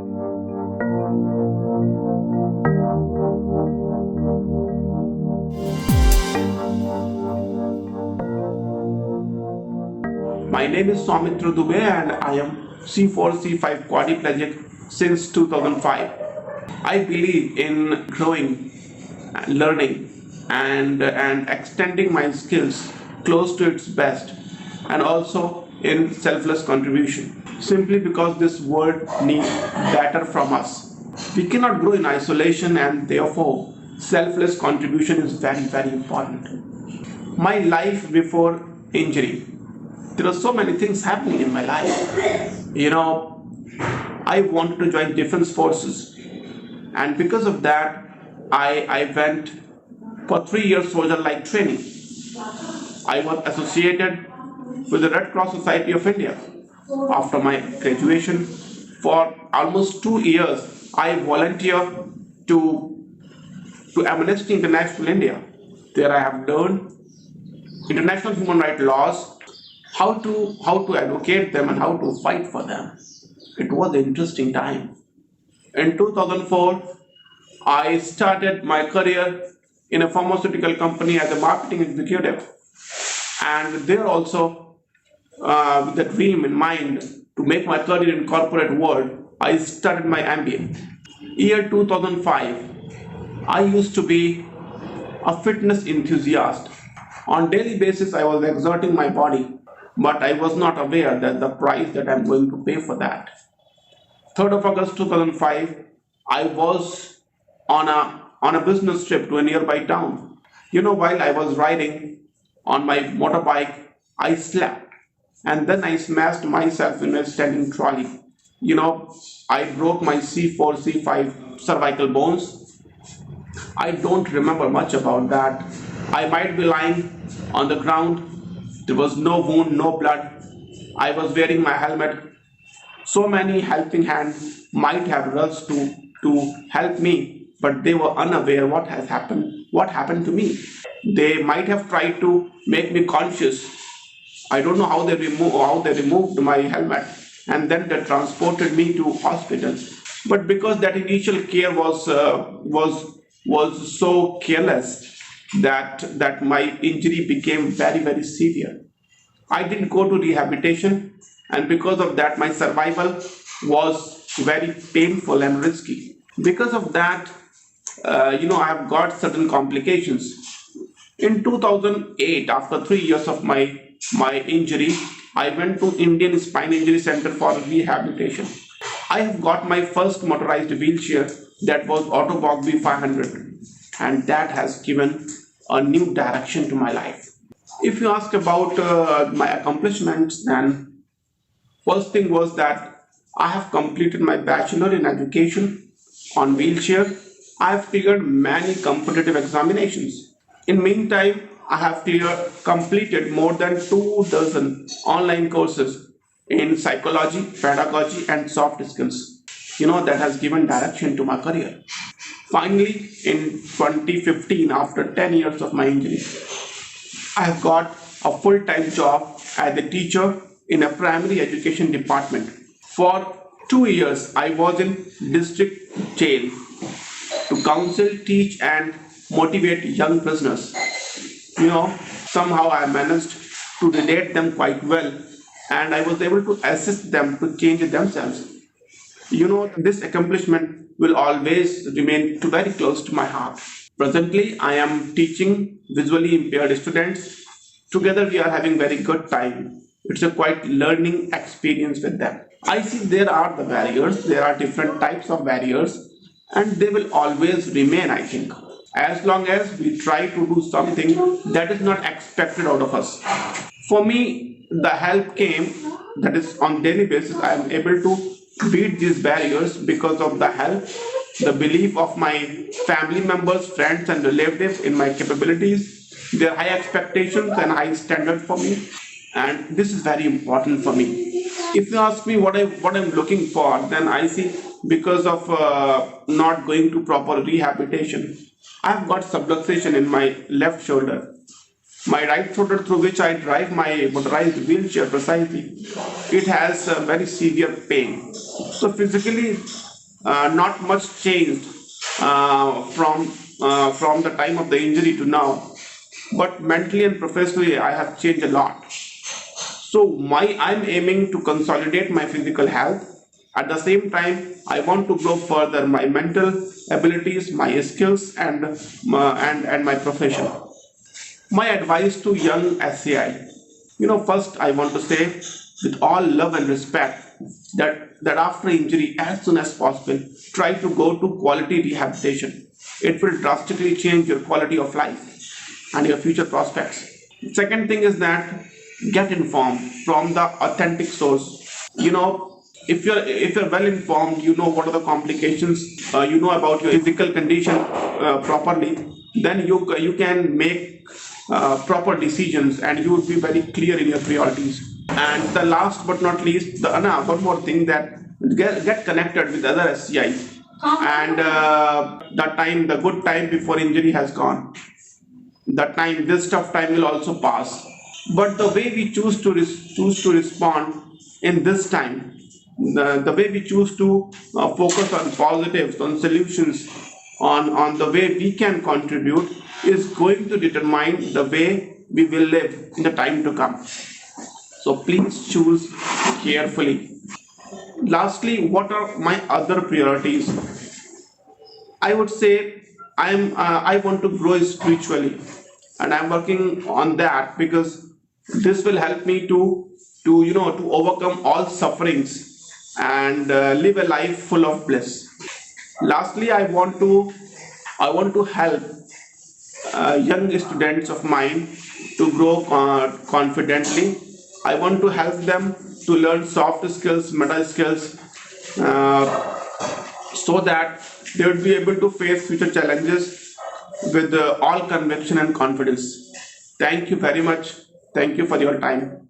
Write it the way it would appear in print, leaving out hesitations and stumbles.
My name is Saumitra Dubey and I am C4 C5 quadriplegic since 2005. I believe in growing, learning and extending my skills close to its best, and also in selfless contribution. Simply because this world needs better from us. We cannot grow in isolation, and therefore selfless contribution is very important. My life before injury. There are so many things happening in my life. I wanted to join defense forces, and because of that, I went for 3 years soldier-like training. I was associated with the Red Cross Society of India. After my graduation, for almost 2 years, I volunteered to Amnesty International India. There I have learned international human rights laws, how to advocate them and how to fight for them. It was an interesting time. In 2004, I started my career in a pharmaceutical company as a marketing executive, and there also, with the dream in mind to make my career in corporate world, I started my MBA. Year 2005, I used to be a fitness enthusiast. On daily basis, I was exerting my body, but I was not aware that the price that I'm going to pay for that. 3rd of August 2005, I was on a business trip to a nearby town. While I was riding on my motorbike, I slept, and then I smashed myself in a standing trolley. I broke my C4, C5 cervical bones. I don't remember much about that. I might be lying on the ground. There was no wound, no blood. I was wearing my helmet. So many helping hands might have rushed to help me, but they were unaware what happened to me. They might have tried to make me conscious. I don't know how they removed my helmet, and then they transported me to hospital. But because that initial care was so careless, that my injury became very severe. I didn't go to rehabilitation, and because of that, my survival was very painful and risky. Because of that, I have got certain complications. In 2008, after 3 years of my injury, I went to Indian Spine Injury Center for rehabilitation. I have got my first motorized wheelchair, that was Autobog B500, and that has given a new direction to my life. If you ask about my accomplishments, then first thing was that I have completed my bachelor in education on wheelchair. I have cleared many competitive examinations. In meantime, I have completed more than 24 online courses in psychology, pedagogy, and soft skills. That has given direction to my career. Finally, in 2015, after 10 years of my injury, I have got a full-time job as a teacher in a primary education department. For 2 years, I was in district jail to counsel, teach, and motivate young prisoners. Somehow I managed to relate them quite well, and I was able to assist them to change themselves. This accomplishment will always remain very close to my heart. Presently, I am teaching visually impaired students. Together, we are having very good time. It's a quite learning experience with them. I see there are the barriers. There are different types of barriers, and they will always remain, I think, as long as we try to do something that is not expected out of us. For me, the help came, that is on daily basis, I am able to beat these barriers because of the help, the belief of my family members, friends, and relatives in my capabilities, their high expectations and high standards for me, and this is very important for me. If you ask me what I'm looking for, then I see, because of not going to proper rehabilitation, I've got subluxation in my left shoulder. My right shoulder, through which I drive my motorized wheelchair precisely, it has a very severe pain. So physically, not much changed from the time of the injury to now, but mentally and professionally I have changed a lot. So I'm aiming to consolidate my physical health. At the same time, I want to grow further my mental abilities, my skills, and my profession. My advice to young SCI, first I want to say with all love and respect that after injury, as soon as possible, try to go to quality rehabilitation. It will drastically change your quality of life and your future prospects. Second thing is that get informed from the authentic source. You know, if you're well informed, you know what are the complications, you know about your physical condition properly, then you can make proper decisions, and you would be very clear in your priorities. And the last but not least, one more thing, that get connected with other SCIs. And the good time before injury has gone. That time, this tough time will also pass. But the way we choose to respond in this time, the way we choose to focus on positives, on solutions, on the way we can contribute, is going to determine the way we will live in the time to come. So please choose carefully. Lastly, what are my other priorities? I would say I want to grow spiritually, and I'm working on that because this will help me to overcome all sufferings and live a life full of bliss. Lastly, I want to help young students of mine to grow confidently. I want to help them to learn soft skills, meta skills, uh, so that they would be able to face future challenges with all conviction and confidence. Thank you very much. Thank you for your time.